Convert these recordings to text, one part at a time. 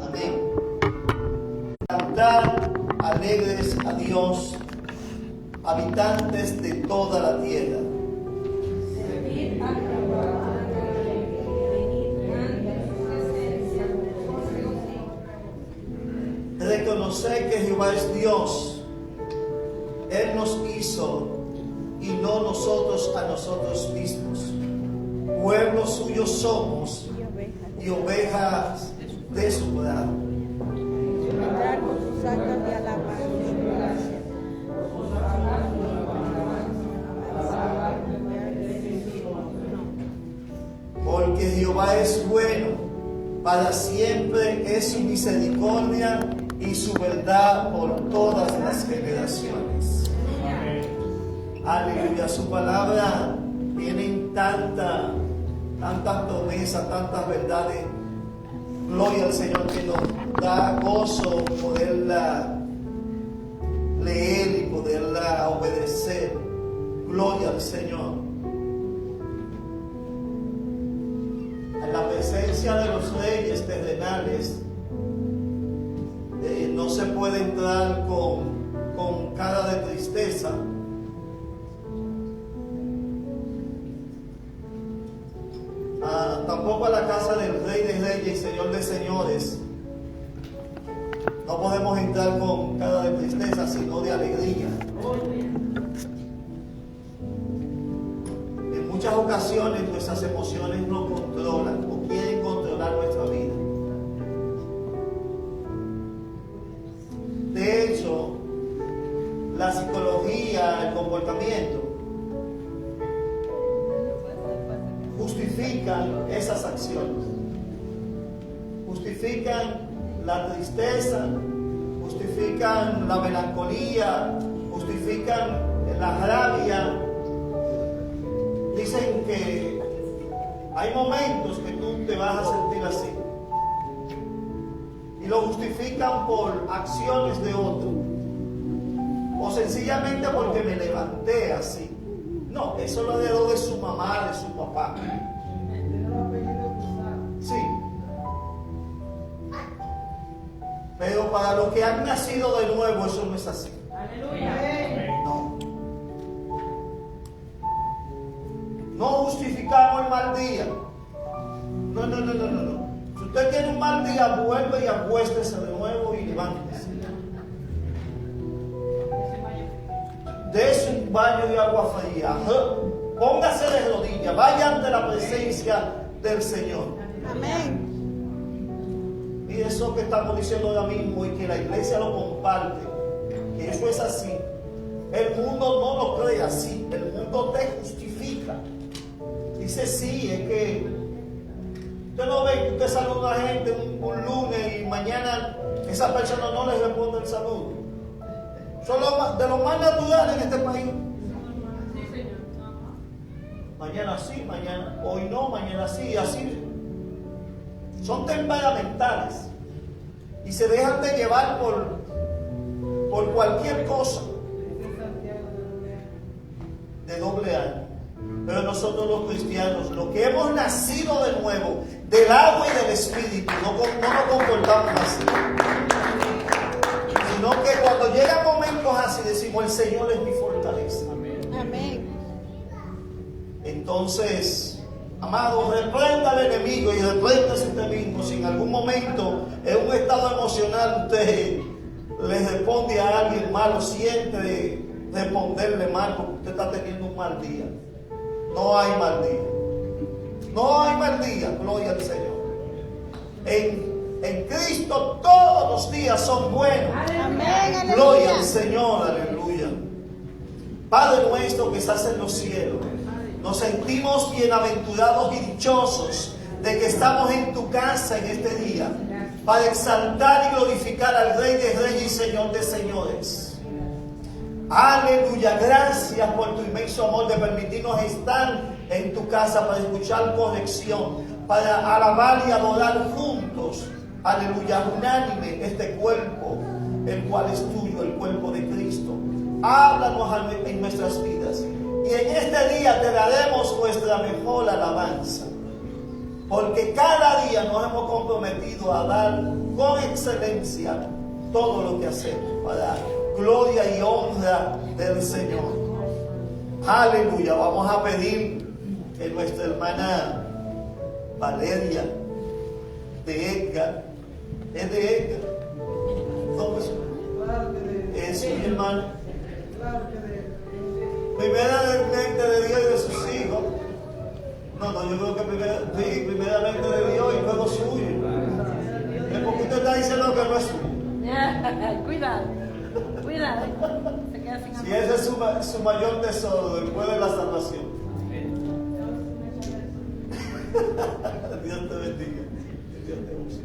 Amén. Cantar alegres a Dios, habitantes de toda la tierra. Reconocer que Jehová es Dios. Él nos hizo y no nosotros a nosotros mismos. Pueblo suyo somos y ovejas de su prado. Entrar con sus actos de alabanza. Porque Jehová es bueno, para siempre es su misericordia y su verdad por todas las generaciones. Aleluya, su palabra tiene tantas promesas, tantas verdades. Gloria al Señor, que nos da gozo poderla leer y poderla obedecer. Gloria al Señor. En la presencia de los reyes terrenales no se puede entrar con cara de tristeza. Tampoco a la casa del Rey de Reyes y Señor de Señores no podemos entrar con cara de tristeza, sino de alegría. En muchas ocasiones nuestras emociones nos controlan o quieren controlar nuestra vida. De hecho, la psicología, el comportamiento justifican esas acciones, justifican la tristeza, justifican la melancolía, justifican la rabia. Dicen que hay momentos que tú te vas a sentir así y lo justifican por acciones de otro o sencillamente porque me levanté así. No, eso lo heredó de su mamá, de su papá. Sí. Pero para los que han nacido de nuevo, eso no es así. No. No justificamos el mal día. No. Si usted tiene un mal día, vuelve y acuéstese de nuevo y levántese. Dese un baño de agua fría, póngase de rodillas, vaya ante la presencia del Señor. Amén. Y eso que estamos diciendo ahora mismo y que la iglesia lo comparte, que eso es así. El mundo no lo cree así, el mundo te justifica. Dice sí, es que usted no ve que usted saluda a la gente un lunes y mañana esa persona no le responde el saludo. Son de lo más natural en este país. Mañana sí, mañana, hoy no, mañana sí, así. Son temperamentales y se dejan de llevar por cualquier cosa de doble ánimo. Pero nosotros los cristianos, los que hemos nacido de nuevo del agua y del Espíritu, no nos comportamos así. Sino que cuando llegan momentos así decimos, el Señor es mi fortaleza. Amén. Entonces, amado, reprenda al enemigo y repréndase usted mismo. Si en algún momento en un estado emocional usted le responde a alguien malo, siente responderle mal porque usted está teniendo un mal día. No hay mal día. No hay mal día, gloria al Señor. En Cristo todos los días son buenos. Amén. Gloria al Señor, aleluya. Padre nuestro que estás en los cielos, nos sentimos bienaventurados y dichosos de que estamos en tu casa en este día para exaltar y glorificar al Rey de Reyes y Señor de Señores. Aleluya, gracias por tu inmenso amor de permitirnos estar en tu casa para escuchar corrección, para alabar y adorar juntos, aleluya, unánime este cuerpo, el cual es tuyo, el cuerpo de Cristo. Háblanos en nuestras vidas y en este día te daremos nuestra mejor alabanza, porque cada día nos hemos comprometido a dar con excelencia todo lo que hacemos para gloria y honra del Señor. Aleluya. Vamos a pedir que nuestra hermana Valeria de Edgar, ¿es de Edgar? ¿Dónde es mi hermano? Primeramente de Dios y de sus hijos. No, yo creo que primeramente de Dios y luego suyo. Es porque usted está diciendo que no es suyo. Cuidado. Se queda sin amor. Si ese es su mayor tesoro después de la salvación. Dios te bendiga. Dios te use.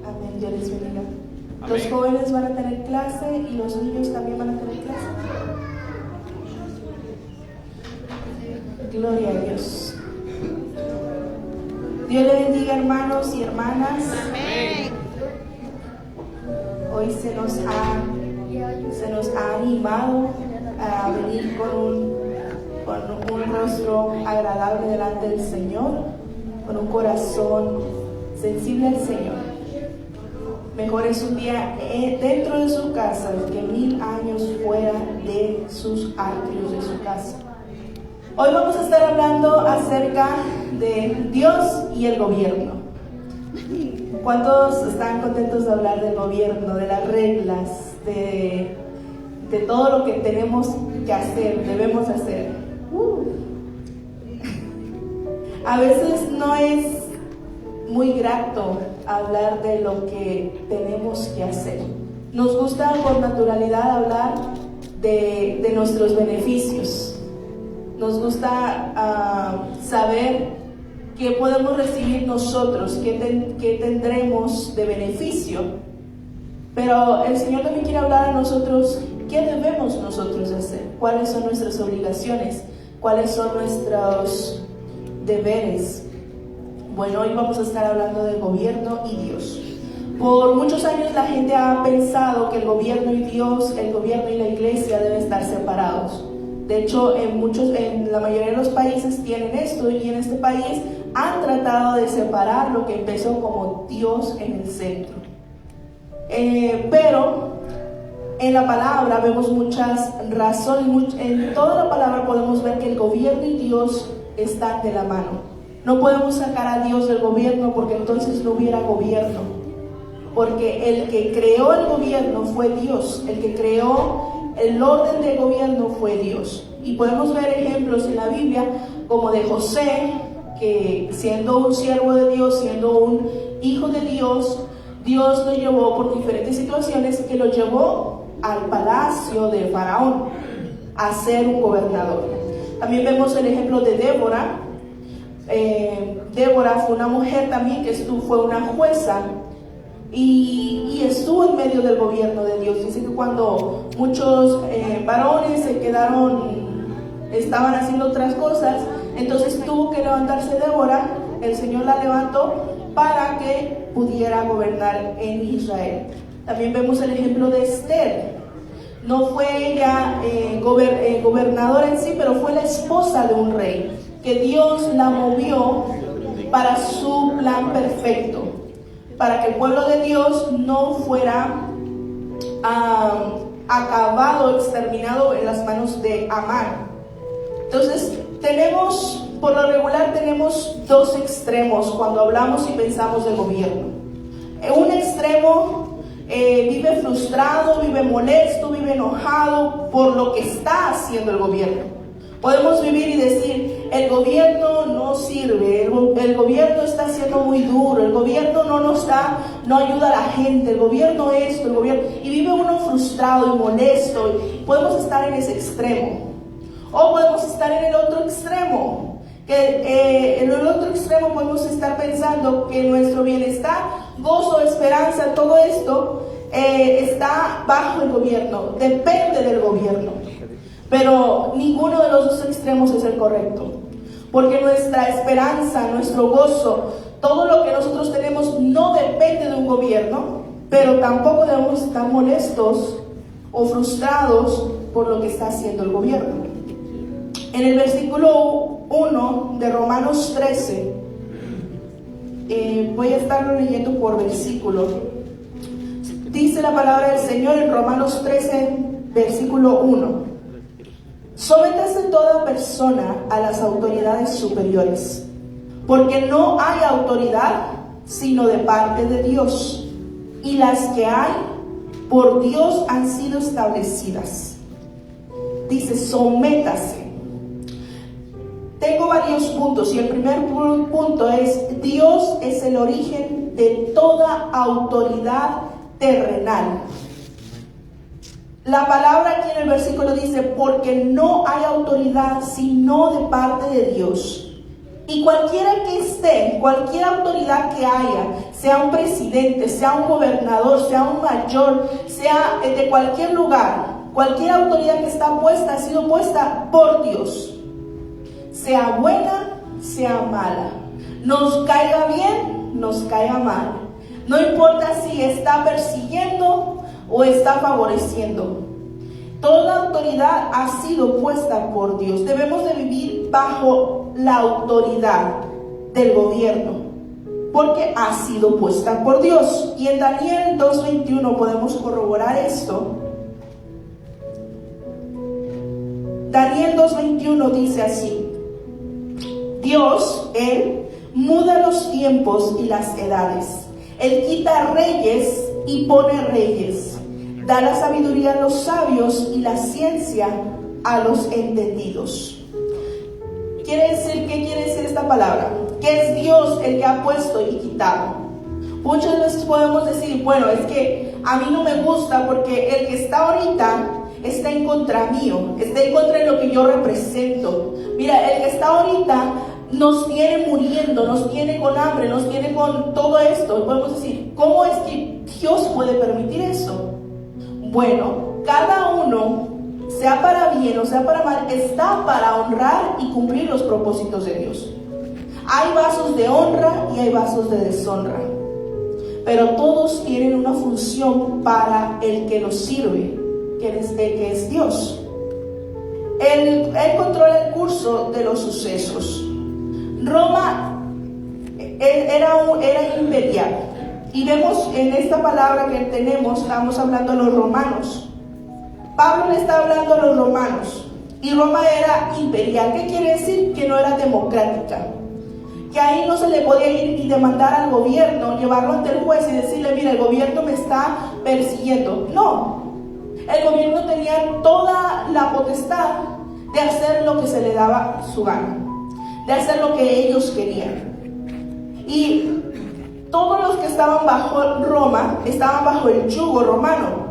Amén, Dios les bendiga. Los jóvenes van a tener clase y los niños también van a tener clase. Gloria a Dios. Dios le bendiga, hermanos y hermanas. Amén. Hoy se nos ha animado a venir con un rostro agradable delante del Señor, con un corazón sensible al Señor. Mejor es un día dentro de su casa que 1000 años fuera de sus atrios de su casa. Hoy vamos a estar hablando acerca de Dios y el gobierno. ¿Cuántos están contentos de hablar del gobierno, de las reglas, de todo lo que tenemos que hacer, debemos hacer? A veces no es muy grato hablar de lo que tenemos que hacer. Nos gusta por naturalidad hablar de nuestros beneficios. Nos gusta saber qué podemos recibir nosotros, qué tendremos de beneficio. Pero el Señor también quiere hablar a nosotros, qué debemos nosotros hacer, cuáles son nuestras obligaciones, cuáles son nuestros deberes. Bueno, hoy vamos a estar hablando del gobierno y Dios. Por muchos años la gente ha pensado que el gobierno y Dios, el gobierno y la iglesia deben estar separados. De hecho, en la mayoría de los países tienen esto, y en este país han tratado de separar lo que empezó como Dios en el centro. Pero en la palabra vemos muchas razones, en toda la palabra podemos ver que el gobierno y Dios están de la mano. No podemos sacar a Dios del gobierno porque entonces no hubiera gobierno. Porque el que creó el gobierno fue Dios, el que creó el orden del gobierno fue Dios. Y podemos ver ejemplos en la Biblia como de José, que siendo un siervo de Dios, siendo un hijo de Dios, Dios lo llevó por diferentes situaciones, que lo llevó al palacio de Faraón a ser un gobernador. También vemos el ejemplo de Débora. Débora fue una mujer también que fue una jueza y estuvo en medio del gobierno de Dios. Dice que cuando muchos varones estaban haciendo otras cosas, entonces tuvo que levantarse Débora. El Señor la levantó para que pudiera gobernar en Israel. También vemos el ejemplo de Esther. No fue ella gobernadora en sí, pero fue la esposa de un rey, que Dios la movió para su plan perfecto, para que el pueblo de Dios no fuera acabado, exterminado en las manos de Amán. Entonces, por lo regular tenemos dos extremos cuando hablamos y pensamos de gobierno. Un extremo vive frustrado, vive molesto, vive enojado por lo que está haciendo el gobierno. Podemos vivir y decir, el gobierno no sirve, el gobierno está siendo muy duro, el gobierno no ayuda a la gente, el gobierno esto, el gobierno... Y vive uno frustrado y molesto, y podemos estar en ese extremo. O podemos estar en el otro extremo, en el otro extremo podemos estar pensando que nuestro bienestar, gozo, esperanza, todo esto está bajo el gobierno, depende del gobierno. Pero ninguno de los dos extremos es el correcto, porque nuestra esperanza, nuestro gozo, todo lo que nosotros tenemos no depende de un gobierno, pero tampoco debemos estar molestos o frustrados por lo que está haciendo el gobierno. En el versículo 1 de Romanos 13, voy a estarlo leyendo por versículo. Dice la palabra del Señor en Romanos 13, versículo 1: sométase toda persona a las autoridades superiores, porque no hay autoridad sino de parte de Dios, y las que hay por Dios han sido establecidas. Dice, sométase. Tengo varios puntos, y el primer punto es: Dios es el origen de toda autoridad terrenal. La palabra aquí en el versículo dice, porque no hay autoridad sino de parte de Dios. Y cualquiera que esté, cualquier autoridad que haya, sea un presidente, sea un gobernador, sea un mayor, sea de cualquier lugar, cualquier autoridad que está puesta, ha sido puesta por Dios. Sea buena, sea mala, nos caiga bien, nos caiga mal. No importa si está persiguiendo o está favoreciendo. Toda autoridad ha sido puesta por Dios. Debemos de vivir bajo la autoridad del gobierno, porque ha sido puesta por Dios. Y en Daniel 2:21 podemos corroborar esto. Daniel 2:21 dice así: Dios, Él muda los tiempos y las edades. Él quita reyes y pone reyes. Da la sabiduría a los sabios y la ciencia a los entendidos. ¿Qué quiere decir esta palabra? Que es Dios el que ha puesto y quitado. Muchas veces podemos decir, bueno, es que a mí no me gusta porque el que está ahorita está en contra mío, está en contra de lo que yo represento. Mira, el que está ahorita nos tiene muriendo, nos tiene con hambre, nos tiene con todo esto. Y podemos decir, ¿cómo es que Dios puede permitir eso? Bueno, cada uno, sea para bien o sea para mal, está para honrar y cumplir los propósitos de Dios. Hay vasos de honra y hay vasos de deshonra, pero todos tienen una función para el que los sirve, que es Dios. Él controla el curso de los sucesos. Roma era imperial, y vemos en esta palabra que tenemos, estamos hablando a los romanos. Pablo le está hablando a los romanos, y Roma era imperial. ¿Qué quiere decir? Que no era democrática, que ahí no se le podía ir y demandar al gobierno, llevarlo ante el juez y decirle, mira, el gobierno me está persiguiendo. No, el gobierno tenía toda la potestad de hacer lo que se le daba su gana, de hacer lo que ellos querían. Y todos los que estaban bajo Roma estaban bajo el yugo romano.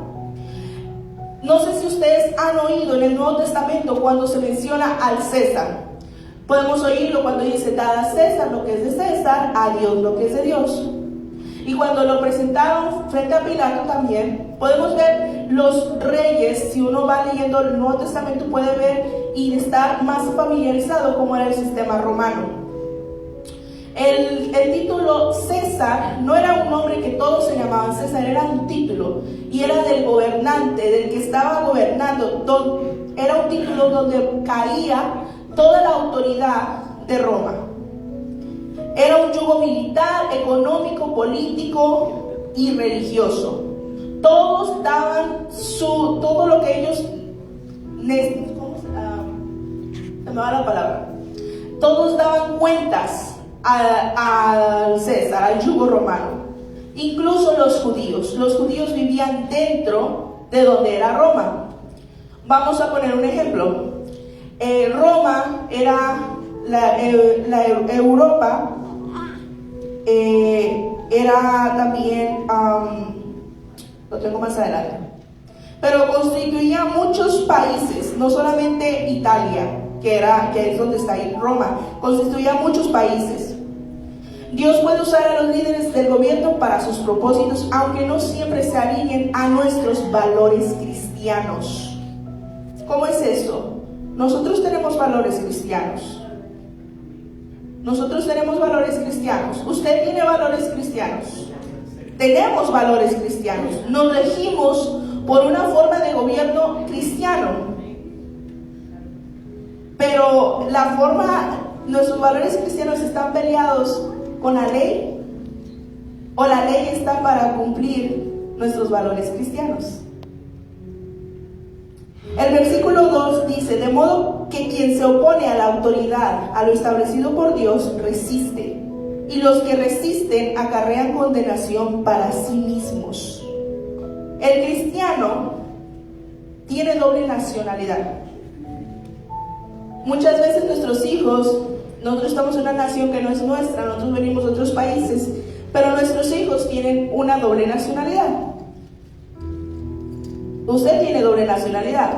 No sé si ustedes han oído en el Nuevo Testamento cuando se menciona al César. Podemos oírlo cuando dice, dad a César lo que es de César, a Dios lo que es de Dios. Y cuando lo presentaron frente a Pilato también, podemos ver los reyes. Si uno va leyendo el Nuevo Testamento puede ver y estar más familiarizado cómo era el sistema romano. El título César no era un nombre que todos se llamaban César, era un título, y era del gobernante, del que estaba gobernando. Era un título donde caía toda la autoridad de Roma. Era un yugo militar, económico, político y religioso. Todos daban todo lo que ellos todos daban cuentas al César, al yugo romano. Incluso los judíos vivían dentro de donde era Roma. Vamos a poner un ejemplo. Roma era la Europa, era también, lo tengo más adelante, pero constituía muchos países, no solamente Italia, que es donde está ahí Roma, constituía muchos países. Dios puede usar a los líderes del gobierno para sus propósitos, aunque no siempre se alineen a nuestros valores cristianos. ¿Cómo es eso? Nosotros tenemos valores cristianos. Nosotros tenemos valores cristianos. Usted tiene valores cristianos. tenemos valores cristianos, nos regimos por una forma de gobierno cristiano, pero nuestros valores cristianos están peleados con la ley, o la ley está para cumplir nuestros valores cristianos. El versículo 2 dice: de modo que quien se opone a la autoridad, a lo establecido por Dios, resiste, y los que resisten acarrean condenación para sí mismos. El cristiano tiene doble nacionalidad. Muchas veces nuestros hijos, nosotros estamos en una nación que no es nuestra, nosotros venimos de otros países, pero nuestros hijos tienen una doble nacionalidad. Usted tiene doble nacionalidad.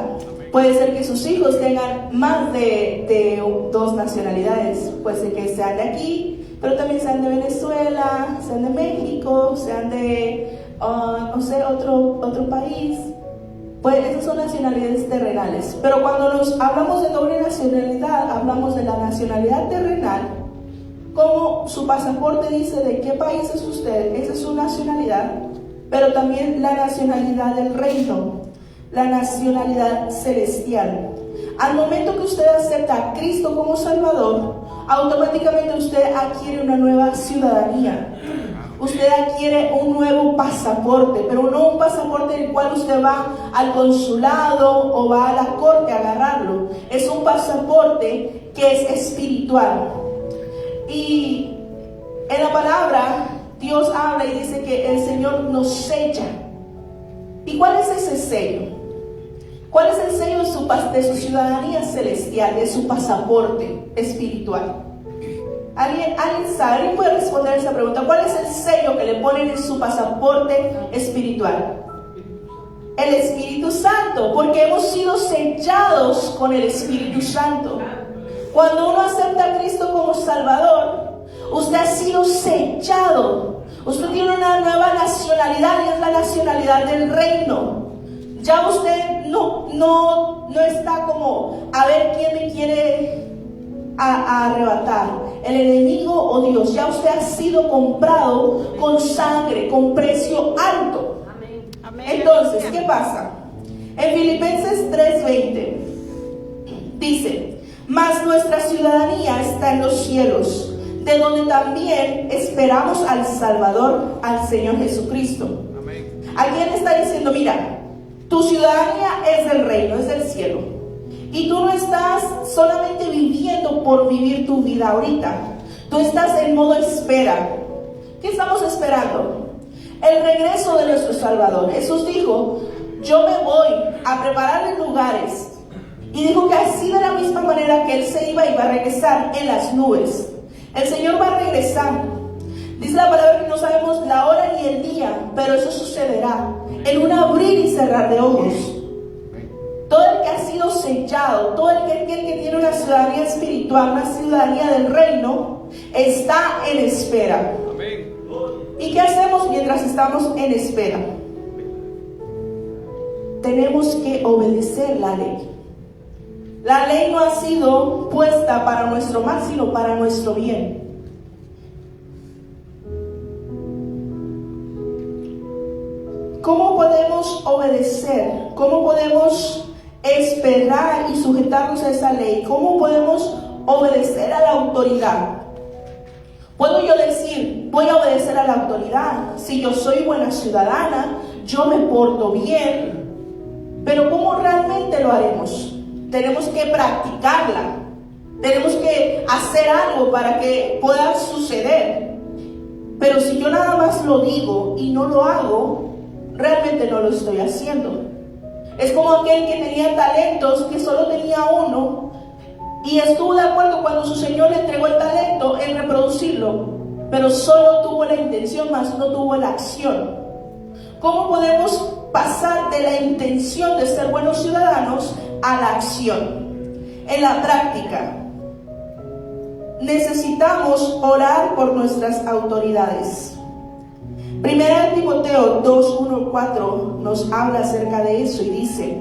Puede ser que sus hijos tengan más de dos nacionalidades. Puede ser que sean de aquí, pero también sean de Venezuela, sean de México, sean de, no sé, otro país. Pues esas son nacionalidades terrenales. Pero cuando hablamos de doble nacionalidad, hablamos de la nacionalidad terrenal. Como su pasaporte dice de qué país es usted, esa es su nacionalidad, pero también la nacionalidad del reino, la nacionalidad celestial. Al momento que usted acepta a Cristo como Salvador, automáticamente usted adquiere una nueva ciudadanía. Usted adquiere un nuevo pasaporte, pero no un pasaporte en el cual usted va al consulado o va a la corte a agarrarlo. Es un pasaporte que es espiritual. Y en la palabra Dios habla y dice que el Señor nos sella. ¿Y cuál es ese sello? ¿Cuál es el sello de su ciudadanía celestial, de su pasaporte espiritual? ¿Alguien sabe? ¿Alguien puede responder esa pregunta? ¿Cuál es el sello que le ponen en su pasaporte espiritual? El Espíritu Santo, porque hemos sido sellados con el Espíritu Santo. Cuando uno acepta a Cristo como Salvador, usted ha sido sellado. Usted tiene una nueva nacionalidad y es la nacionalidad del reino. Ya usted no está como a ver quién me quiere arrebatar, el enemigo o Dios. Ya usted ha sido comprado con sangre, con precio alto. Amén. Entonces, ¿qué pasa? En Filipenses 3:20 dice: mas nuestra ciudadanía está en los cielos, de donde también esperamos al Salvador, al Señor Jesucristo. Amén. Alguien está diciendo: mira, tu ciudadanía es del reino, es del cielo. Y tú no estás solamente viviendo por vivir tu vida ahorita. Tú estás en modo espera. ¿Qué estamos esperando? El regreso de nuestro Salvador. Jesús dijo: yo me voy a preparar lugares. Y dijo que así de la misma manera que Él se iba a regresar en las nubes. El Señor va a regresar. Dice la palabra que no sabemos la hora ni el día, pero eso sucederá en un abrir y cerrar de ojos. Todo el que ha sido sellado, todo el que tiene una ciudadanía espiritual, una ciudadanía del reino, está en espera. Amén. ¿Y qué hacemos mientras estamos en espera? Tenemos que obedecer la ley. La ley no ha sido puesta para nuestro mal, sino para nuestro bien. ¿Cómo podemos obedecer? ¿Cómo podemos esperar y sujetarnos a esa ley? ¿Cómo podemos obedecer a la autoridad? ¿Puedo yo decir, voy a obedecer a la autoridad? Si yo soy buena ciudadana, yo me porto bien. Pero ¿cómo realmente lo haremos? Tenemos que practicarla. Tenemos que hacer algo para que pueda suceder. Pero si yo nada más lo digo y no lo hago, realmente no lo estoy haciendo. Es como aquel que tenía talentos, que solo tenía uno, y estuvo de acuerdo cuando su Señor le entregó el talento en reproducirlo, pero solo tuvo la intención, más no tuvo la acción. ¿Cómo podemos pasar de la intención de ser buenos ciudadanos a la acción? En la práctica, necesitamos orar por nuestras autoridades. Primera de Timoteo 2:1-4 nos habla acerca de eso y dice: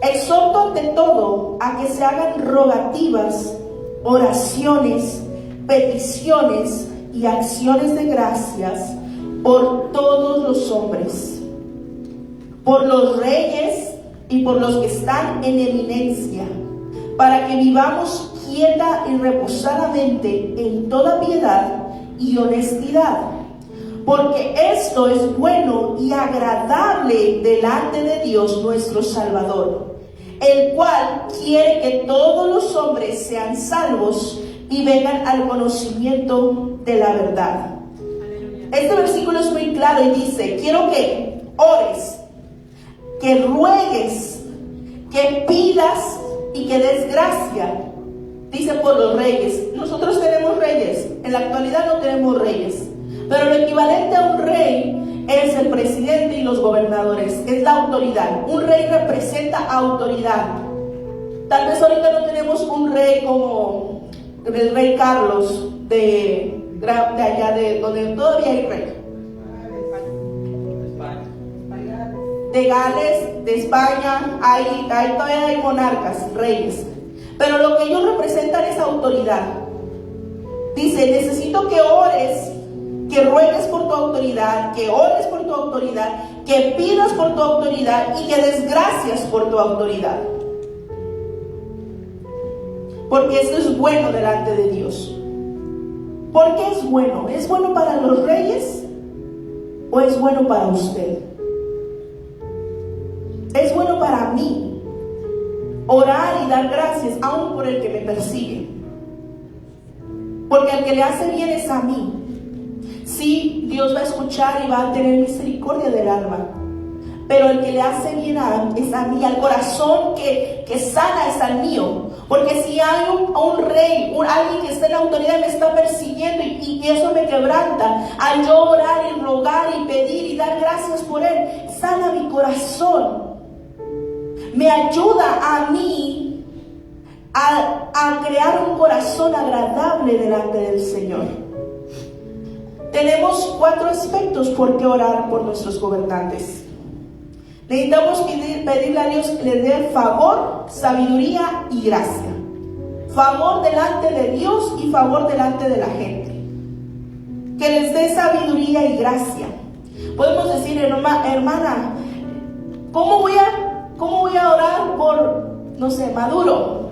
exhorto ante todo a que se hagan rogativas, oraciones, peticiones y acciones de gracias por todos los hombres, por los reyes y por los que están en eminencia, para que vivamos quieta y reposadamente en toda piedad y honestidad, porque esto es bueno y agradable delante de Dios nuestro Salvador, el cual quiere que todos los hombres sean salvos y vengan al conocimiento de la verdad. Este versículo es muy claro y dice: quiero que ores, que ruegues, que pidas y que des gracia. Dice por los reyes. Nosotros tenemos reyes, en la actualidad no tenemos reyes, pero lo equivalente a un rey es el presidente y los gobernadores, es la autoridad. Un rey representa autoridad. Tal vez ahorita no tenemos un rey como el rey Carlos de allá de donde todavía hay rey. De Gales, de España, todavía hay monarcas, reyes. Pero lo que ellos representan es autoridad. Dice: necesito que ores, que ruegues por tu autoridad, que ores por tu autoridad, que pidas por tu autoridad y que des gracias por tu autoridad. Porque esto es bueno delante de Dios. ¿Por qué es bueno? ¿Es bueno para los reyes o es bueno para usted? Es bueno para mí orar y dar gracias aún por el que me persigue, porque al que le hace bien es a mí. Sí, Dios va a escuchar y va a tener misericordia del alma, pero el que le hace bien es a mí. Al corazón que sana es al mío. Porque si hay un rey, alguien que está en la autoridad me está persiguiendo y eso me quebranta, al yo orar y rogar y pedir y dar gracias por él, sana mi corazón. Me ayuda a mí a crear un corazón agradable delante del Señor. Tenemos 4 aspectos por qué orar por nuestros gobernantes. Necesitamos pedirle a Dios que les dé favor, sabiduría y gracia. Favor delante de Dios y favor delante de la gente. Que les dé sabiduría y gracia. Podemos decir: hermana, ¿cómo voy a orar por, no sé, Maduro?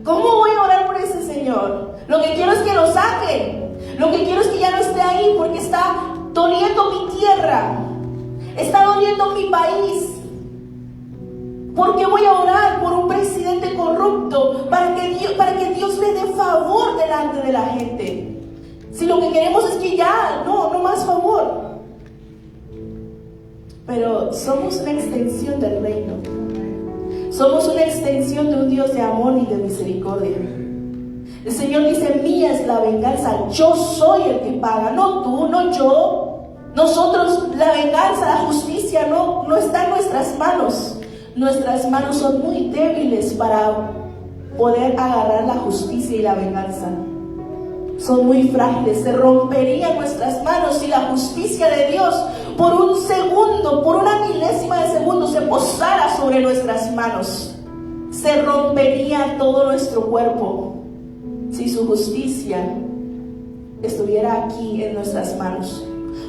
¿Cómo voy a orar por ese señor? Lo que quiero es que lo saquen. Lo que quiero es que ya no esté ahí, porque está doliendo mi tierra, está doliendo mi país. ¿Por qué voy a orar por un presidente corrupto para que Dios le dé favor delante de la gente? Si lo que queremos es que ya, no más favor. Pero somos una extensión del reino. Somos una extensión de un Dios de amor y de misericordia. El Señor dice: mía es la venganza, yo soy el que paga, no tú, no yo. Nosotros, la venganza, la justicia no está en nuestras manos. Nuestras manos son muy débiles para poder agarrar la justicia y la venganza. Son muy frágiles. Se romperían nuestras manos si la justicia de Dios por un segundo, por una milésima de segundo, se posara sobre nuestras manos. Se rompería todo nuestro cuerpo si su justicia estuviera aquí en nuestras manos.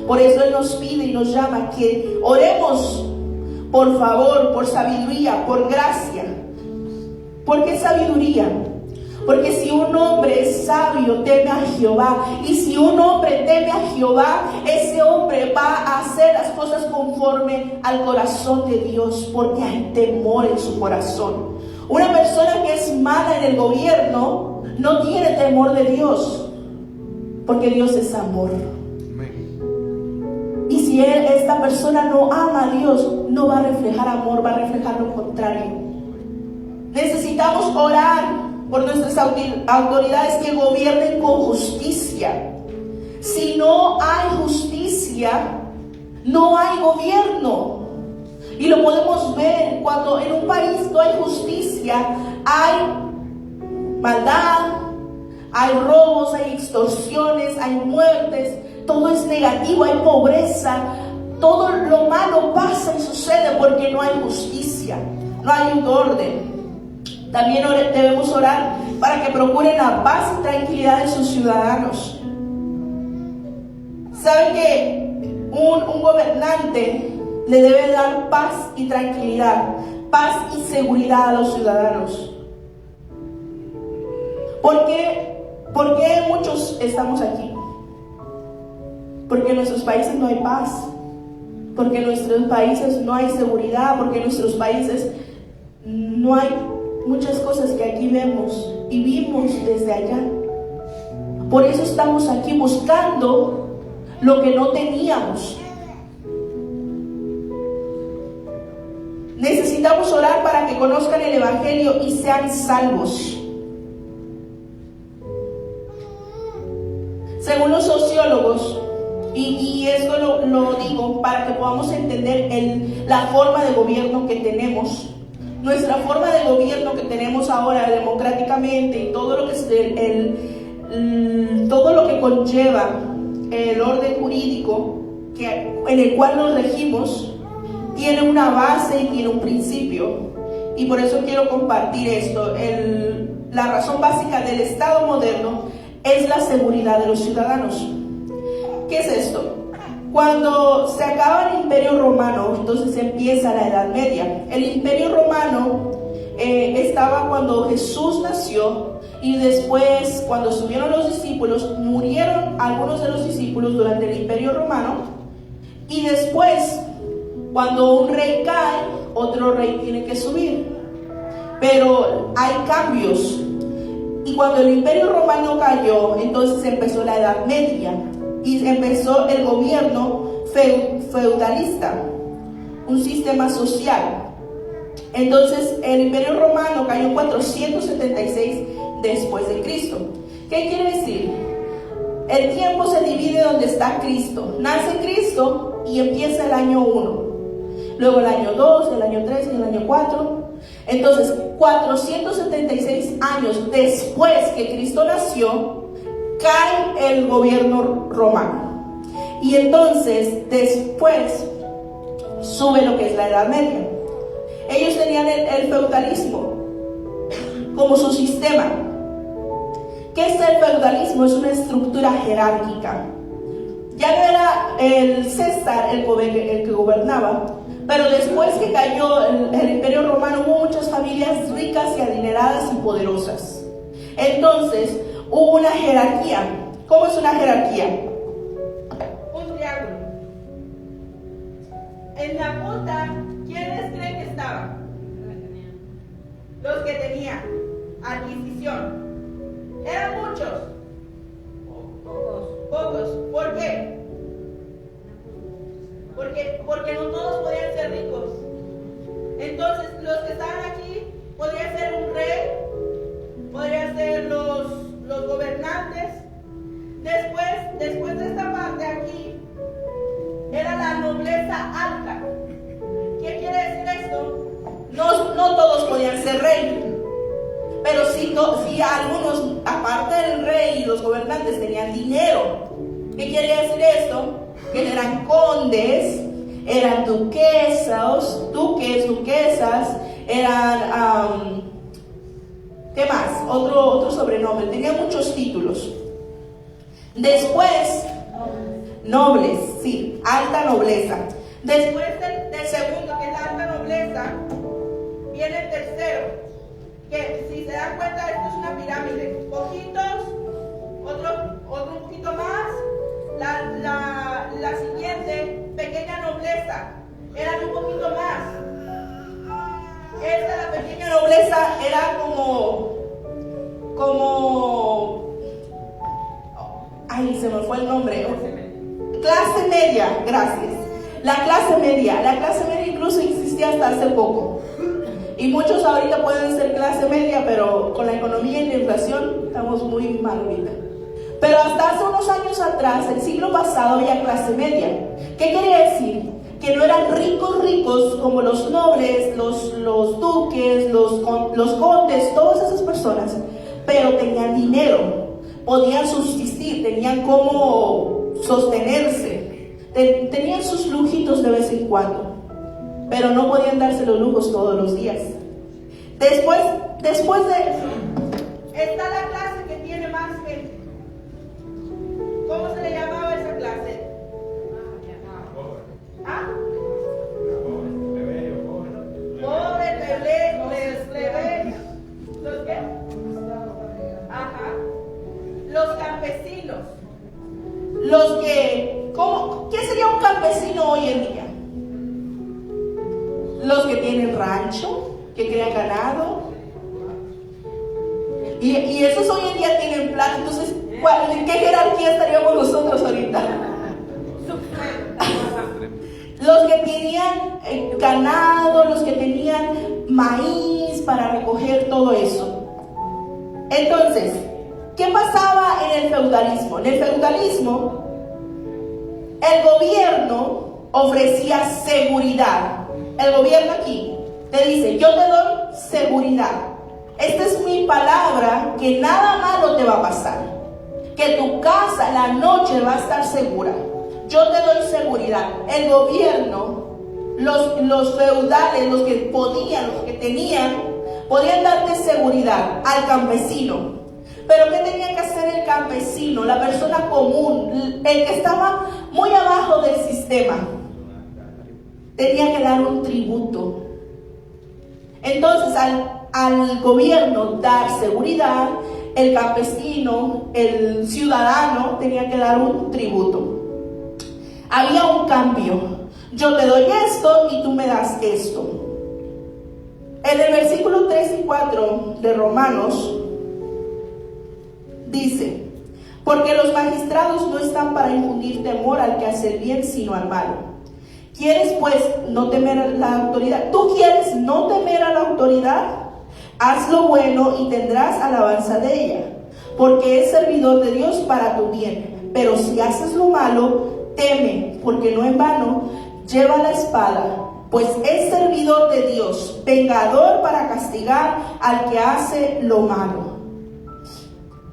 Por eso Él nos pide y nos llama que oremos por favor, por sabiduría, por gracia. ¿Por qué sabiduría? Porque si un hombre es sabio, teme a Jehová. Y si un hombre teme a Jehová, ese hombre va a hacer las cosas conforme al corazón de Dios, porque hay temor en su corazón. Una persona que es mala en el gobierno no tiene temor de Dios, porque Dios es amor. Y si esta persona no ama a Dios, no va a reflejar amor, va a reflejar lo contrario. Necesitamos orar por nuestras autoridades que gobiernen con justicia. Si no hay justicia, no hay gobierno. Y lo podemos ver cuando en un país no hay justicia, hay maldad, hay robos, hay extorsiones, hay muertes, todo es negativo, hay pobreza, todo lo malo pasa y sucede porque no hay justicia, no hay un orden. También debemos orar para que procuren la paz y tranquilidad de sus ciudadanos. ¿Saben que un gobernante le debe dar paz y tranquilidad, paz y seguridad a los ciudadanos. ¿Por qué muchos estamos aquí? Porque en nuestros países no hay paz, porque en nuestros países no hay seguridad, porque en nuestros países no hay muchas cosas que aquí vemos y vimos desde allá. Por eso estamos aquí buscando lo que no teníamos. Necesitamos orar para que conozcan el Evangelio y sean salvos. Según los sociólogos, y esto lo digo para que podamos entender la forma de gobierno que tenemos. Nuestra forma de gobierno que tenemos ahora democráticamente y todo lo que todo lo que conlleva el orden jurídico en el cual nos regimos, tiene una base y tiene un principio. Y por eso quiero compartir esto. La razón básica del Estado moderno es la seguridad de los ciudadanos. ¿Qué es esto? Cuando se acaba el Imperio Romano, entonces empieza la Edad Media. El Imperio Romano estaba cuando Jesús nació, y después, cuando estuvieron los discípulos, murieron algunos de los discípulos durante el Imperio Romano, y después, cuando un rey cae, otro rey tiene que subir. Pero hay cambios. Y cuando el Imperio Romano cayó, entonces empezó la Edad Media y empezó el gobierno feudalista, un sistema social. Entonces el Imperio Romano cayó en 476 después de Cristo. ¿Qué quiere decir? El tiempo se divide donde está Cristo. Nace Cristo y empieza el año 1. Luego el año 2, el año 3 y el año 4. Entonces, 476 años después que Cristo nació, cae el gobierno romano. Y entonces, después, sube lo que es la Edad Media. Ellos tenían el feudalismo como su sistema. ¿Qué es el feudalismo? Es una estructura jerárquica. Ya no era el César el que gobernaba, pero después que cayó el Imperio Romano, hubo muchas familias ricas y adineradas y poderosas. Entonces, hubo una jerarquía. ¿Cómo es una jerarquía? Un triángulo. En la punta, ¿quiénes creen que estaban? Los que tenían adquisición. Eran muchos. Pocos. ¿Por qué? Porque no todos podían ser ricos. Entonces, los que estaban aquí podrían ser un rey, podrían ser los gobernantes. Después de esta parte aquí, era la nobleza alta. ¿Qué quiere decir esto? No todos podían ser rey. Pero si algunos, aparte del rey y los gobernantes, tenían dinero. ¿Qué quiere decir esto? Que eran condes, eran duquesas, eran, ¿qué más? Otro sobrenombre, tenían muchos títulos. Después, nobles, sí, alta nobleza. Después del segundo, que es la alta nobleza, viene el tercero. Que si se dan cuenta, esto es una pirámide. Poquitos, otro un poquito más. La siguiente, pequeña nobleza, eran un poquito más. Esta, la pequeña nobleza, era como ay, se me fue el nombre. Clase media, gracias. La clase media incluso existía hasta hace poco. Y muchos ahorita pueden ser clase media, pero con la economía y la inflación estamos muy mal ahorita. Pero hasta hace unos años atrás, el siglo pasado, había clase media. ¿Qué quería decir? Que no eran ricos como los nobles, los duques, los condes, todas esas personas, pero tenían dinero, podían subsistir, tenían cómo sostenerse, tenían sus lujitos de vez en cuando, pero no podían darse los lujos todos los días. Después de eso, está la clase que tiene más gente. ¿Cómo se le llamaba esa clase? hoy en día? Los que tienen rancho, que crean ganado. Y esos hoy en día tienen plata. Entonces, ¿en qué jerarquía estaríamos nosotros ahorita? Los que tenían ganado, los que tenían maíz para recoger todo eso. Entonces, ¿qué pasaba en el feudalismo? En el feudalismo, el gobierno ofrecía seguridad. El gobierno aquí te dice, yo te doy seguridad. Esta es mi palabra, que nada malo te va a pasar. Que tu casa la noche va a estar segura. Yo te doy seguridad. El gobierno, los feudales, los que podían, los que tenían, podían darte seguridad al campesino. Pero ¿qué tenía que hacer el campesino, la persona común, el que estaba muy abajo del sistema? Tenía que dar un tributo. Entonces, al gobierno dar seguridad, el campesino, el ciudadano, tenía que dar un tributo. Había un cambio. Yo te doy esto y tú me das esto. En el versículo 3 y 4 de Romanos dice: porque los magistrados no están para infundir temor al que hace el bien, sino al malo. ¿Quieres pues no temer a la autoridad? ¿Tú quieres no temer a la autoridad? Haz lo bueno y tendrás alabanza de ella, porque es servidor de Dios para tu bien. Pero si haces lo malo, teme, porque no en vano lleva la espada, pues es servidor de Dios, vengador para castigar al que hace lo malo.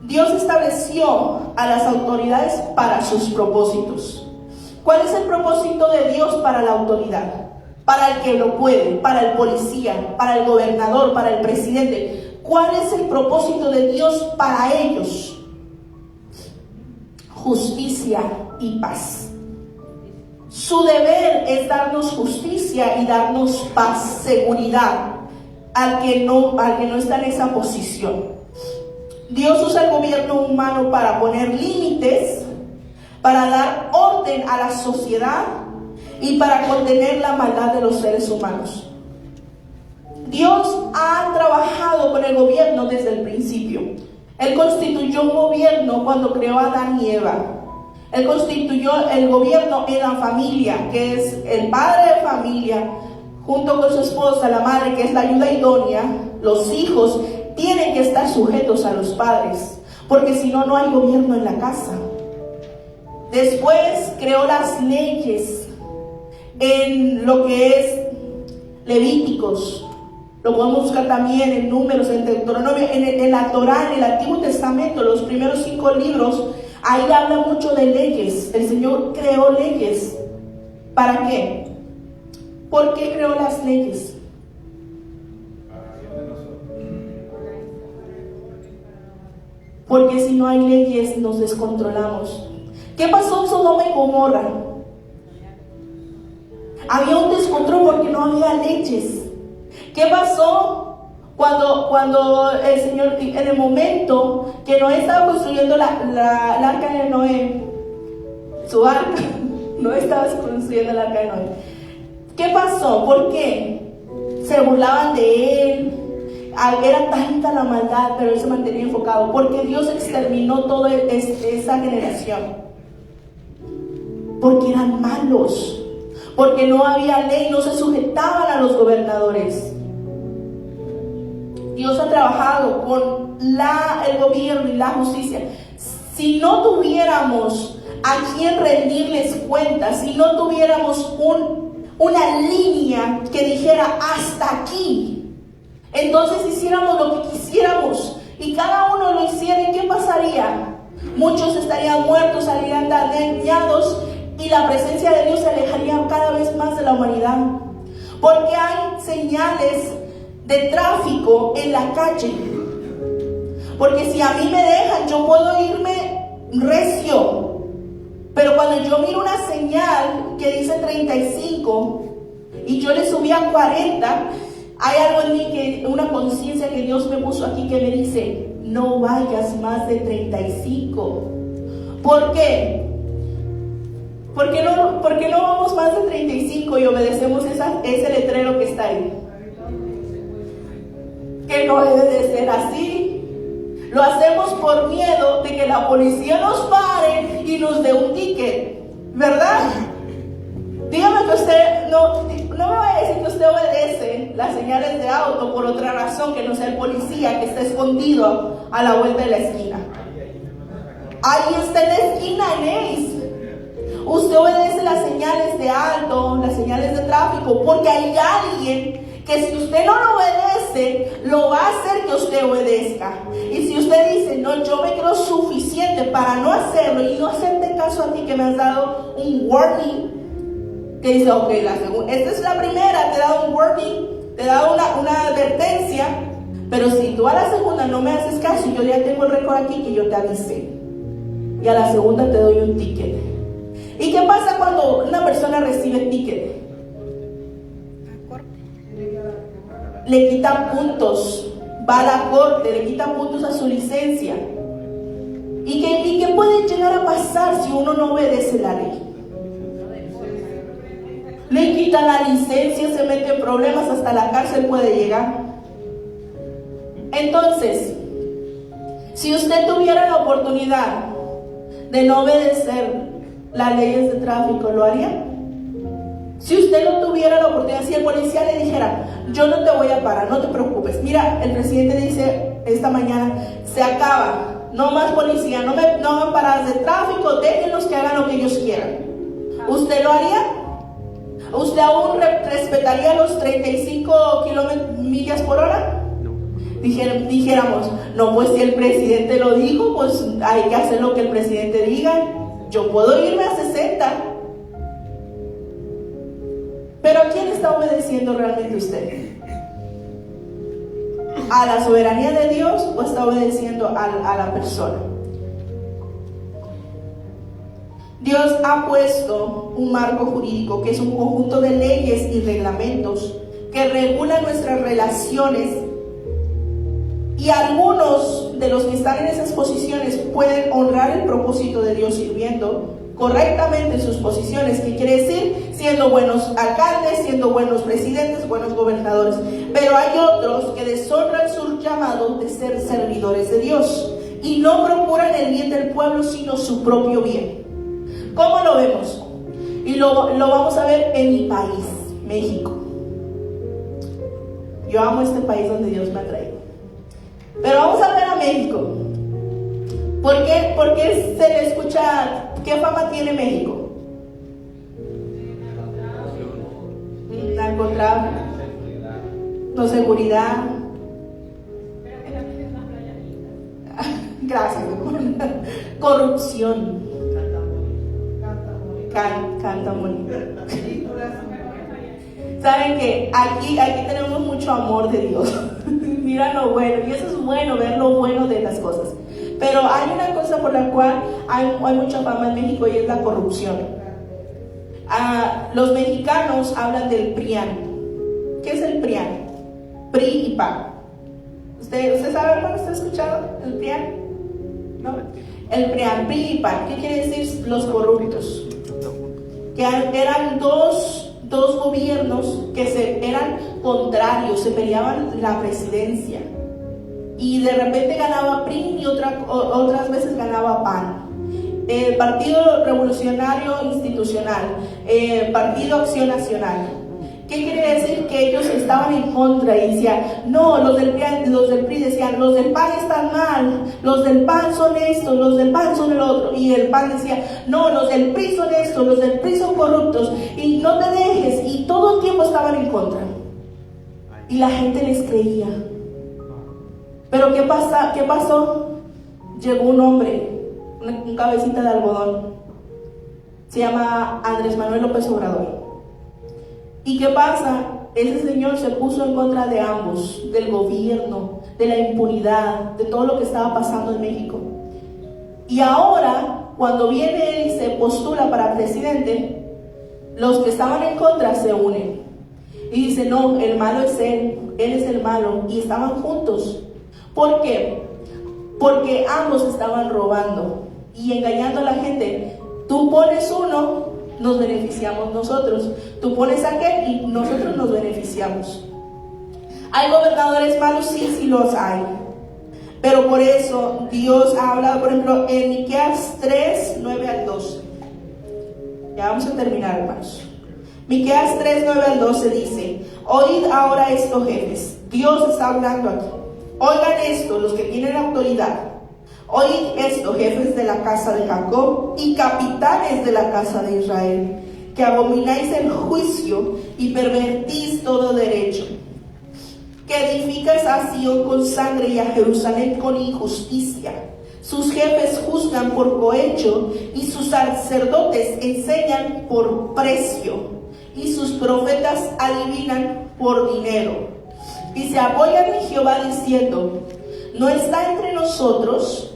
Dios estableció a las autoridades para sus propósitos. ¿Cuál es el propósito de Dios para la autoridad? Para el que lo puede, para el policía, para el gobernador, para el presidente. ¿Cuál es el propósito de Dios para ellos? Justicia y paz. Su deber es darnos justicia y darnos paz, seguridad al que no está en esa posición. Dios usa el gobierno humano para poner límites, para dar orden a la sociedad y para contener la maldad de los seres humanos. Dios ha trabajado con el gobierno desde el principio. Él constituyó un gobierno cuando creó a Adán y Eva. Él constituyó el gobierno en la familia, que es el padre de familia, junto con su esposa, la madre, que es la ayuda idónea. Los hijos tienen que estar sujetos a los padres, porque si no, no hay gobierno en la casa. Después creó las leyes en lo que es Levíticos. Lo podemos buscar también en Números, en Deuteronomio, en la Torá, en el Antiguo Testamento, los primeros 5 libros. Ahí habla mucho de leyes. El Señor creó leyes. ¿Para qué? ¿Por qué creó las leyes? Porque si no hay leyes, nos descontrolamos. ¿Qué pasó en Sodoma y Gomorra? Había un descontrol porque no había leyes. ¿Qué pasó cuando el Señor, en el momento que Noé estaba construyendo el arca de Noé, su arca, Noé estaba construyendo el arca de Noé? ¿Qué pasó? ¿Por qué? Se burlaban de él. Era tanta la maldad, pero él se mantenía enfocado, porque Dios exterminó toda esa generación. Porque eran malos, porque no había ley, no se sujetaban a los gobernadores. Dios ha trabajado con el gobierno y la justicia. Si no tuviéramos a quien rendirles cuentas, si no tuviéramos una línea que dijera hasta aquí, entonces hiciéramos lo que quisiéramos y cada uno lo hiciera, ¿qué pasaría? Muchos estarían muertos, salirían dañados y la presencia de Dios se alejaría cada vez más de la humanidad. Porque hay señales de tráfico en la calle. Porque si a mí me dejan, yo puedo irme recio. Pero cuando yo miro una señal que dice 35 y yo le subí a 40, hay algo en mí, una conciencia que Dios me puso aquí que me dice: no vayas más de 35. ¿Por qué? ¿Por qué no vamos más de 35 y obedecemos ese letrero que está ahí? Que no debe de ser así. Lo hacemos por miedo de que la policía nos pare y nos dé un ticket, ¿verdad? Dígame que usted no me vaya a decir que usted obedece las señales de auto por otra razón que no sea el policía que está escondido a la vuelta de la esquina. Ahí está en la esquina, Inés. Usted obedece las señales de alto, las señales de tráfico, porque hay alguien que si usted no lo obedece, lo va a hacer que usted obedezca. Y si usted dice, no, yo me creo suficiente para no hacerlo y no hacerte caso a ti que me has dado un warning, que dice, ok, esta es la primera, te he dado un warning, te he dado una advertencia, pero si tú a la segunda no me haces caso, yo ya tengo el récord aquí que yo te avisé, y a la segunda te doy un ticket. ¿Y qué pasa cuando una persona recibe ticket? Le quitan puntos, va a la corte, le quitan puntos a su licencia. ¿Y qué puede llegar a pasar si uno no obedece la ley? Le quitan la licencia, se mete en problemas, hasta la cárcel puede llegar. Entonces, si usted tuviera la oportunidad de no obedecer las leyes de tráfico, ¿lo haría? Si usted no tuviera la oportunidad, si el policía le dijera, yo no te voy a parar, no te preocupes. Mira, el presidente dice esta mañana, se acaba, no más policía, no hagan paradas de tráfico, déjenlos que hagan lo que ellos quieran. ¿Usted lo haría? ¿Usted aún respetaría los 35 millas por hora? Dijéramos, no, pues si el presidente lo dijo, pues hay que hacer lo que el presidente diga. Yo puedo irme a 60. Pero ¿a quién está obedeciendo realmente usted? ¿A la soberanía de Dios o está obedeciendo a la persona? Dios ha puesto un marco jurídico que es un conjunto de leyes y reglamentos que regulan nuestras relaciones, y algunos de los que están en esas posiciones pueden honrar el propósito de Dios sirviendo correctamente en sus posiciones, que quiere decir siendo buenos alcaldes, siendo buenos presidentes, buenos gobernadores. Pero hay otros que deshonran su llamado de ser servidores de Dios y no procuran el bien del pueblo sino su propio bien. ¿Cómo lo vemos? Y lo vamos a ver en mi país, México. Yo amo este país donde Dios me ha traído. Pero vamos a ver a México. ¿Por qué se le escucha? ¿Qué fama tiene México? Narcotráfico, no seguridad. Gracias. Corrupción. Canta bonito. Saben que aquí tenemos mucho amor de Dios. Mira lo bueno, y eso es bueno, ver lo bueno de las cosas. Pero hay una cosa por la cual hay mucha fama en México, y es la corrupción. Los mexicanos hablan del PRIAN. ¿Qué es el PRIAN? PRI y PAN. ¿Usted sabe, hermano? ¿Usted ha escuchado el PRIAN? ¿No? El PRIAN, PRI y PAN. ¿Qué quiere decir? Los corruptos. Que eran dos gobiernos que eran contrarios, se peleaban la presidencia, y de repente ganaba PRI y otras veces ganaba PAN. El Partido Revolucionario Institucional, Partido Acción Nacional. ¿Qué quiere decir? Que ellos estaban en contra y decían, no, los del PRI decían, los del PAN están mal, los del PAN son estos, los del PAN son el otro, y el PAN decía, no, los del PRI son estos, los del PRI son corruptos, y no te dejes, y todo el tiempo estaban en contra, y la gente les creía. Pero ¿qué pasó? Llegó un hombre, un cabecita de algodón, se llama Andrés Manuel López Obrador. ¿Y qué pasa? Ese señor se puso en contra de ambos, del gobierno, de la impunidad, de todo lo que estaba pasando en México. Y ahora, cuando viene él y se postula para presidente, los que estaban en contra se unen. Y dicen, no, el malo es él es el malo. Y estaban juntos. ¿Por qué? Porque ambos estaban robando y engañando a la gente. Tú pones uno nos beneficiamos nosotros. Tú pones a aquel y nosotros nos beneficiamos. ¿Hay gobernadores malos? Sí, sí los hay. Pero por eso Dios ha hablado, por ejemplo, en Miqueas 3, 9 al 12. Ya vamos a terminar, hermanos. Miqueas 3, 9 al 12 dice: oíd ahora esto, jefes. Dios está hablando aquí. Oigan esto, los que tienen autoridad. Oíd esto, jefes de la casa de Jacob y capitanes de la casa de Israel, que abomináis el juicio y pervertís todo derecho, que edificas a Sion con sangre y a Jerusalén con injusticia. Sus jefes juzgan por cohecho y sus sacerdotes enseñan por precio y sus profetas adivinan por dinero. Y se apoyan en Jehová diciendo: no está entre nosotros,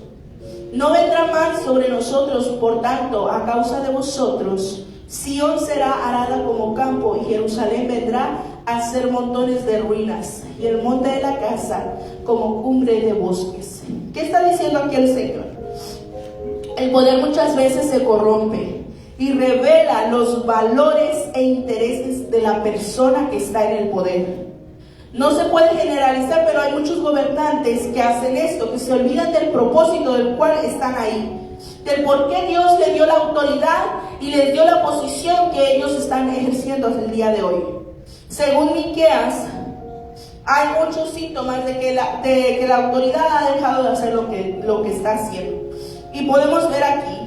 no vendrá mal sobre nosotros, por tanto, a causa de vosotros, Sion será arada como campo y Jerusalén vendrá a ser montones de ruinas y el monte de la casa como cumbre de bosques. ¿Qué está diciendo aquí el Señor? El poder muchas veces se corrompe y revela los valores e intereses de la persona que está en el poder. No se puede generalizar, pero hay muchos gobernantes que hacen esto, que se olvidan del propósito del cual están ahí, del por qué Dios les dio la autoridad y les dio la posición que ellos están ejerciendo hasta el día de hoy. Según Miqueas, hay muchos síntomas de que la autoridad ha dejado de hacer lo que está haciendo. Y podemos ver aquí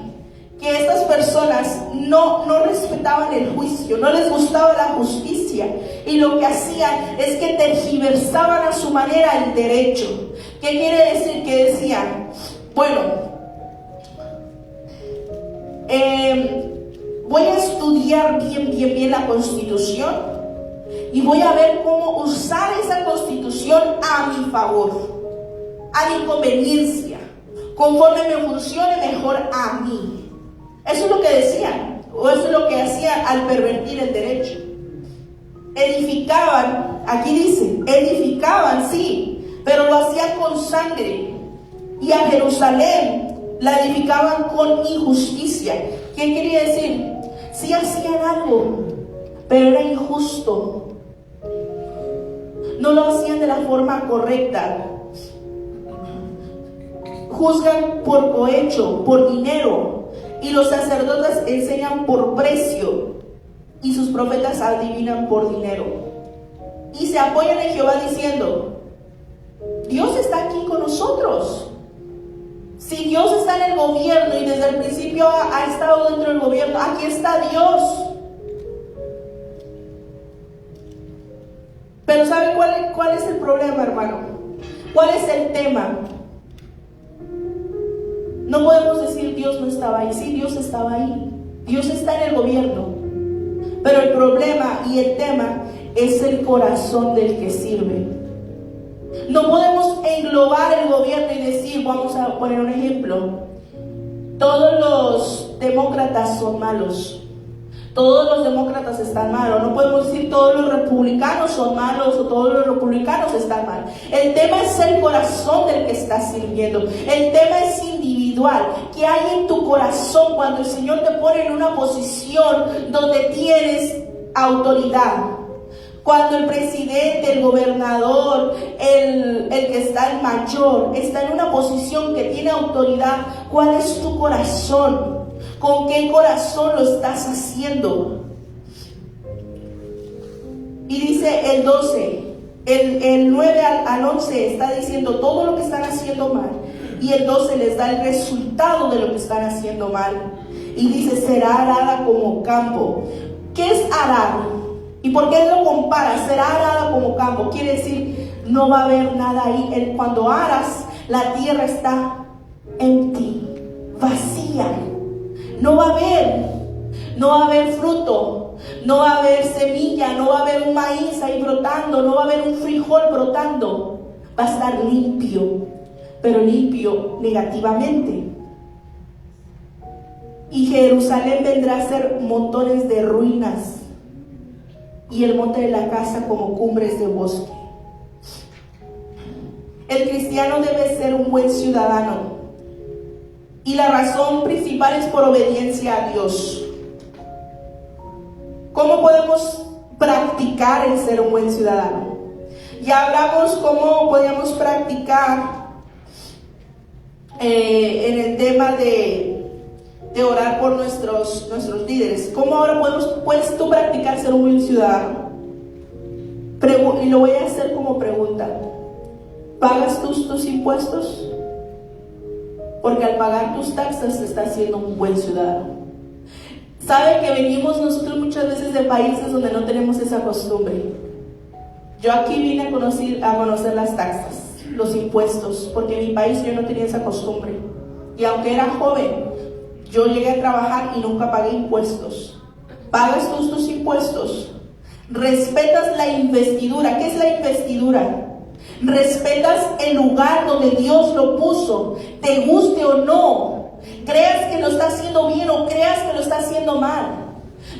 que estas personas no respetaban el juicio, no les gustaba la justicia, y lo que hacían es que tergiversaban a su manera el derecho. ¿Qué quiere decir? Que decían: bueno, voy a estudiar bien la Constitución y voy a ver cómo usar esa Constitución a mi favor, a mi conveniencia, conforme me funcione mejor a mí. Eso es lo que decían, o eso es lo que hacían al pervertir el derecho. Edificaban, aquí dice, edificaban, sí, pero lo hacían con sangre. Y a Jerusalén la edificaban con injusticia. ¿Qué quería decir? Sí hacían algo, pero era injusto. No lo hacían de la forma correcta. Juzgan por cohecho, por dinero, y los sacerdotes enseñan por precio, y sus profetas adivinan por dinero. Y se apoyan en Jehová diciendo: Dios está aquí con nosotros. Si Dios está en el gobierno y desde el principio ha estado dentro del gobierno, aquí está Dios. Pero ¿sabe cuál es el problema, hermano? ¿Cuál es el tema? No podemos decir Dios no estaba ahí. Sí, Dios estaba ahí. Dios está en el gobierno. Pero el problema y el tema es el corazón del que sirve. No podemos englobar el gobierno y decir, vamos a poner un ejemplo: todos los demócratas son malos, todos los demócratas están malos. No podemos decir todos los republicanos son malos o todos los republicanos están mal. El tema es el corazón del que estás sirviendo. El tema es individual. ¿Qué hay en tu corazón cuando el Señor te pone en una posición donde tienes autoridad? Cuando el presidente, el gobernador, el que está el mayor, está en una posición que tiene autoridad, ¿cuál es tu corazón? ¿Con qué corazón lo estás haciendo? Y dice el 12, el 9 al 11 está diciendo todo lo que están haciendo mal. Y el 12 les da el resultado de lo que están haciendo mal. Y dice: será arada como campo. ¿Qué es arar? ¿Y por qué lo compara? Será arada como campo. Quiere decir, no va a haber nada ahí. Cuando aras, la tierra está empty, vacía. No va a haber fruto, no va a haber semilla, no va a haber un maíz ahí brotando, no va a haber un frijol brotando. Va a estar limpio, pero limpio negativamente. Y Jerusalén vendrá a ser montones de ruinas, y el monte de la casa como cumbres de bosque. El cristiano debe ser un buen ciudadano, y la razón principal es por obediencia a Dios. ¿Cómo podemos practicar el ser un buen ciudadano? Ya hablamos cómo podíamos practicar en el tema de orar por nuestros líderes. ¿Cómo ahora puedes tú practicar ser un buen ciudadano? Y lo voy a hacer como pregunta. ¿Pagas tus impuestos? Porque al pagar tus taxas te estás siendo un buen ciudadano. Sabe que venimos nosotros muchas veces de países donde no tenemos esa costumbre. Yo aquí vine a conocer las taxas, los impuestos, porque en mi país yo no tenía esa costumbre. Y aunque era joven, yo llegué a trabajar y nunca pagué impuestos. ¿Pagas tus impuestos? ¿Respetas la investidura? ¿Qué es la investidura? ¿Respetas el lugar donde Dios lo puso? ¿Te guste o no? ¿Creas que lo está haciendo bien o creas que lo está haciendo mal?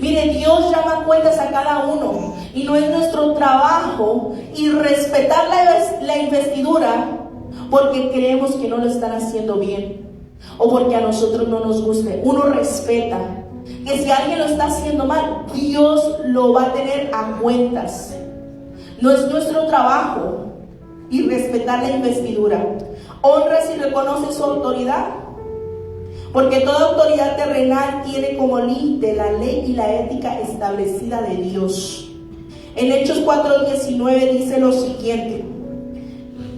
Mire, Dios llama cuentas a cada uno y no es nuestro trabajo y respetar la investidura porque creemos que no lo están haciendo bien o porque a nosotros no nos guste. Uno respeta que si alguien lo está haciendo mal, Dios lo va a tener a cuentas. No es nuestro trabajo y respetar la investidura. Honras y reconoces su autoridad, porque toda autoridad terrenal tiene como límite la ley y la ética establecida de Dios. En Hechos 4:19 dice lo siguiente: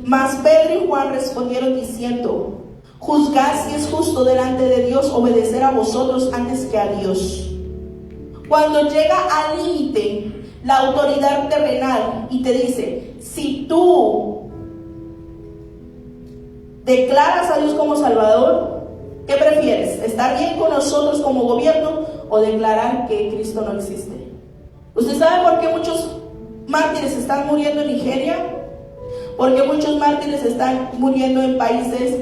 mas Pedro y Juan respondieron diciendo: juzgad si es justo delante de Dios obedecer a vosotros antes que a Dios. Cuando llega al límite la autoridad terrenal y te dice, si tú declaras a Dios como Salvador, ¿qué prefieres? ¿Estar bien con nosotros como gobierno o declarar que Cristo no existe? ¿Usted sabe por qué muchos mártires están muriendo en Nigeria? ¿Por qué muchos mártires están muriendo en países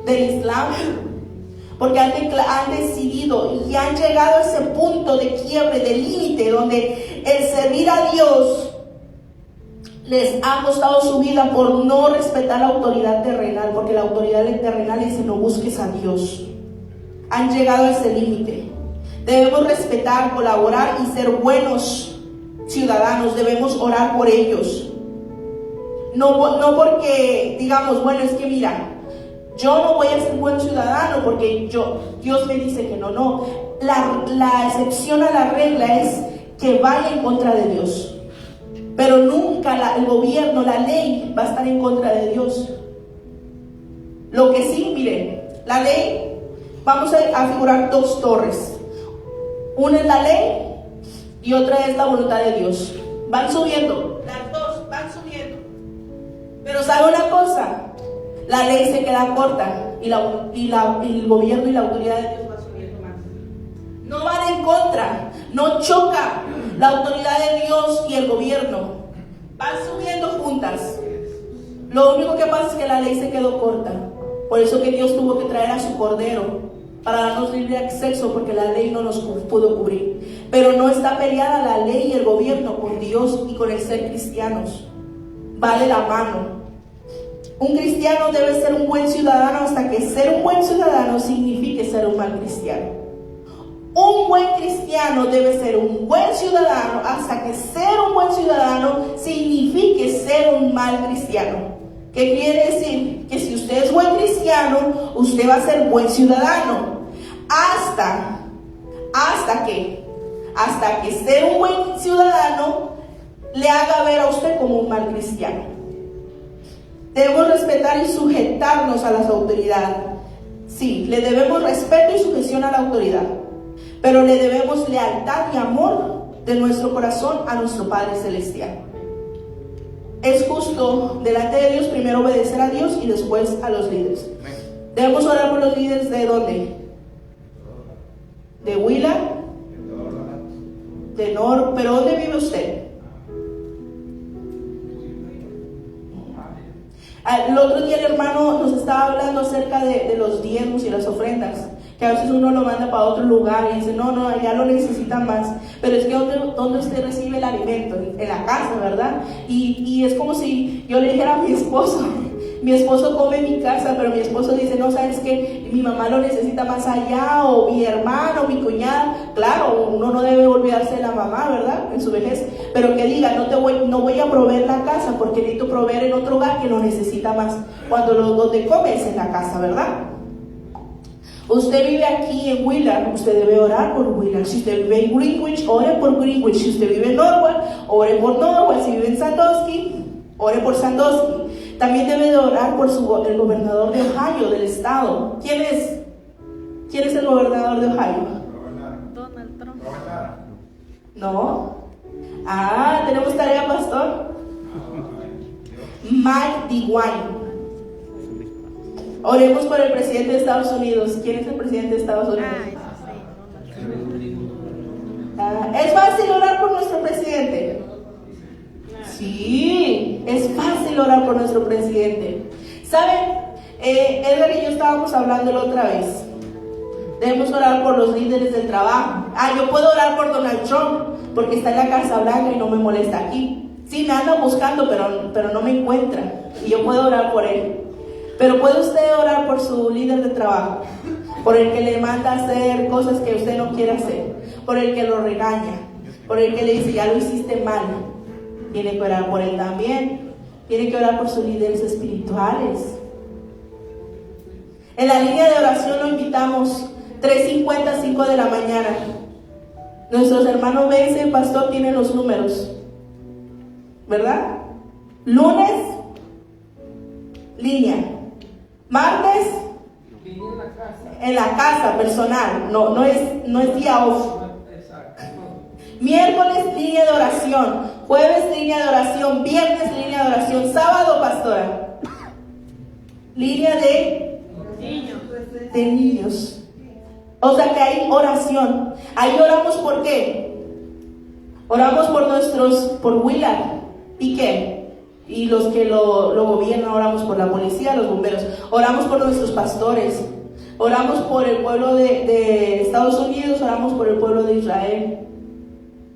del Islam? Porque han decidido y han llegado a ese punto de quiebre, de límite, donde el servir a Dios les ha costado su vida por no respetar la autoridad terrenal, porque la autoridad terrenal dice: no busques a Dios. Han llegado a ese límite. Debemos respetar, colaborar y ser buenos ciudadanos. Debemos orar por ellos. No porque digamos, bueno, es que mira, yo no voy a ser buen ciudadano porque Dios me dice que no. La excepción a la regla es que vaya en contra de Dios. Pero nunca el gobierno, la ley va a estar en contra de Dios. Lo que sí, miren, la ley, vamos a figurar dos torres. Una es la ley y otra es la voluntad de Dios. Van subiendo, las dos van subiendo. Pero ¿sabe una cosa? La ley se queda corta y el gobierno y la autoridad de Dios va subiendo más. No van en contra, no choca la autoridad de Dios y el gobierno. Van subiendo juntas. Lo único que pasa es que la ley se quedó corta. Por eso que Dios tuvo que traer a su Cordero para darnos libre acceso, porque la ley no nos pudo cubrir. Pero no está peleada la ley y el gobierno con Dios y con el ser cristianos. Va de la mano. Un cristiano debe ser un buen ciudadano hasta que ser un buen ciudadano signifique ser un mal cristiano. Un buen cristiano debe ser un buen ciudadano hasta que ser un buen ciudadano signifique ser un mal cristiano. ¿Qué quiere decir? Que si usted es buen cristiano, usted va a ser buen ciudadano. Hasta que ser un buen ciudadano le haga ver a usted como un mal cristiano. Debemos respetar y sujetarnos a las autoridades. Sí, le debemos respeto y sujeción a la autoridad, pero le debemos lealtad y amor de nuestro corazón a nuestro Padre Celestial. Es justo delante de Dios primero obedecer a Dios y después a los líderes. Debemos orar por los líderes. ¿De dónde? ¿De Huila? ¿De Nor? ¿Pero dónde vive usted? El otro día el hermano nos estaba hablando acerca de los diezmos y las ofrendas, que a veces uno lo manda para otro lugar y dice, no, allá lo necesitan más. Pero es que ¿dónde usted recibe el alimento? En la casa, ¿verdad? Y es como si yo le dijera a mi esposo, Mi esposo come en mi casa, pero mi esposo dice, no, ¿sabes qué? Mi mamá lo necesita más allá, o mi hermano, mi cuñada. Claro, uno no debe olvidarse de la mamá, ¿verdad? En su vejez. Pero que diga, no voy a proveer la casa porque necesito proveer en otro hogar que lo necesita más. Cuando donde come es en la casa, ¿verdad? Usted vive aquí en Willard, usted debe orar por Willard. Si usted vive en Greenwich, ore por Greenwich. Si usted vive en Norwalk, ore por Norwalk. Si vive en Sandusky, ore por Sandusky. También debe de orar por el gobernador de Ohio, del estado. ¿Quién es? ¿Quién es el gobernador de Ohio? Donald Trump. No. Tenemos tarea, pastor. Mike DeWine. Oremos por el presidente de Estados Unidos. ¿Quién es el presidente de Estados Unidos? ¿Es fácil orar por nuestro presidente? Sí, es fácil orar por nuestro presidente. ¿Saben? Edgar y yo estábamos hablando la otra vez. Debemos orar por los líderes del trabajo. Yo puedo orar por Donald Trump porque está en la Casa Blanca y no me molesta aquí. Sí, me anda buscando, pero no me encuentra. Y yo puedo orar por él. Pero ¿puede usted orar por su líder de trabajo? Por el que le manda a hacer cosas que usted no quiere hacer. Por el que lo regaña. Por el que le dice, ya lo hiciste mal. Tiene que orar por él también. Tiene que orar por sus líderes espirituales. En la línea de oración lo invitamos 3:50, 5 de la mañana. Nuestros hermanos Bence, pastor, tienen los números, ¿verdad? Lunes, línea. Martes, en la casa personal, no es día off. Miércoles, línea de oración. Jueves, línea de oración. Viernes, línea de oración. Sábado, pastora, línea de niños. O sea que hay oración. Ahí oramos por qué. Oramos por Willard. ¿Y qué? Y los que lo gobiernan. Oramos por la policía, los bomberos. Oramos por nuestros pastores. Oramos por el pueblo de Estados Unidos. Oramos por el pueblo de Israel.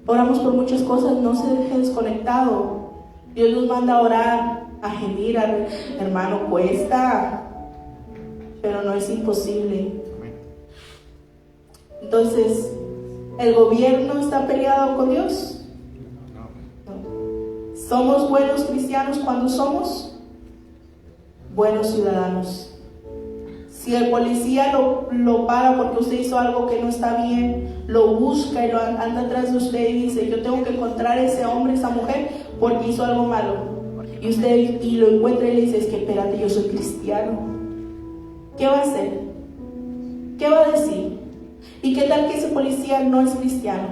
Oramos por muchas cosas. No se deje desconectado. Dios nos manda a orar, a gemir, hermano, cuesta, pero no es imposible. Entonces, ¿el gobierno está peleado con Dios? No. ¿Somos buenos cristianos cuando somos buenos ciudadanos? Si el policía lo para porque usted hizo algo que no está bien, lo busca y lo anda atrás de usted y dice, yo tengo que encontrar a ese hombre, esa mujer, porque hizo algo malo. Y usted lo encuentra y le dice, es que espérate, yo soy cristiano. ¿Qué va a hacer? ¿Qué va a decir? ¿Y qué tal que ese policía no es cristiano?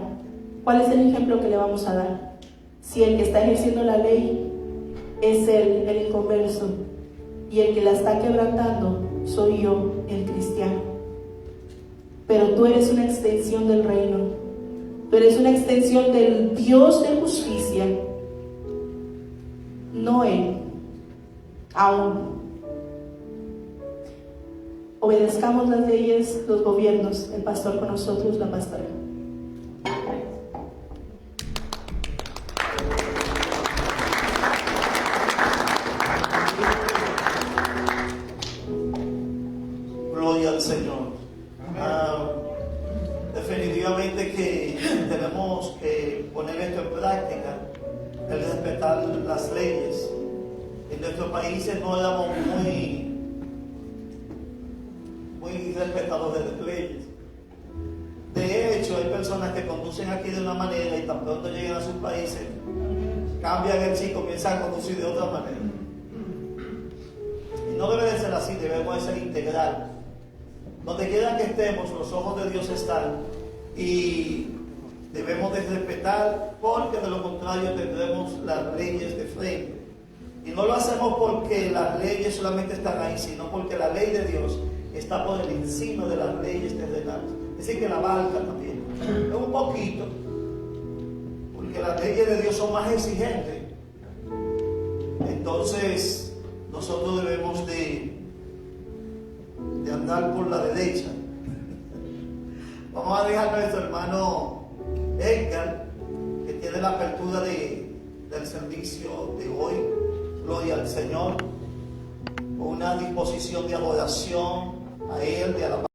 ¿Cuál es el ejemplo que le vamos a dar? Si el que está ejerciendo la ley es el inconverso y el que la está quebrantando soy yo, el cristiano. Pero tú eres una extensión del reino. Tú eres una extensión del Dios de justicia. No él. Aún. Obedezcamos las leyes, los gobiernos, el pastor con nosotros, la pastora. Gloria al Señor. Definitivamente que tenemos que poner esto en práctica, el respetar las leyes. En nuestros países no éramos muy respetadores de las leyes. De hecho, hay personas que conducen aquí de una manera y tan pronto llegan a sus países, cambian el chip y comienzan a conducir de otra manera. Y no debe de ser así, debemos de ser integral. Donde quiera que estemos, los ojos de Dios están y debemos de respetar, porque de lo contrario tendremos las leyes de frente. Y no lo hacemos porque las leyes solamente están ahí, sino porque la ley de Dios está por encima de las leyes terrenales. Es decir, que la abarca también. Es un poquito, porque las leyes de Dios son más exigentes. Entonces, nosotros debemos de andar por la derecha. Vamos a dejar a nuestro hermano Edgar, que tiene la apertura del servicio de hoy. Gloria al Señor. una disposición de adoración a Él, de alabanza.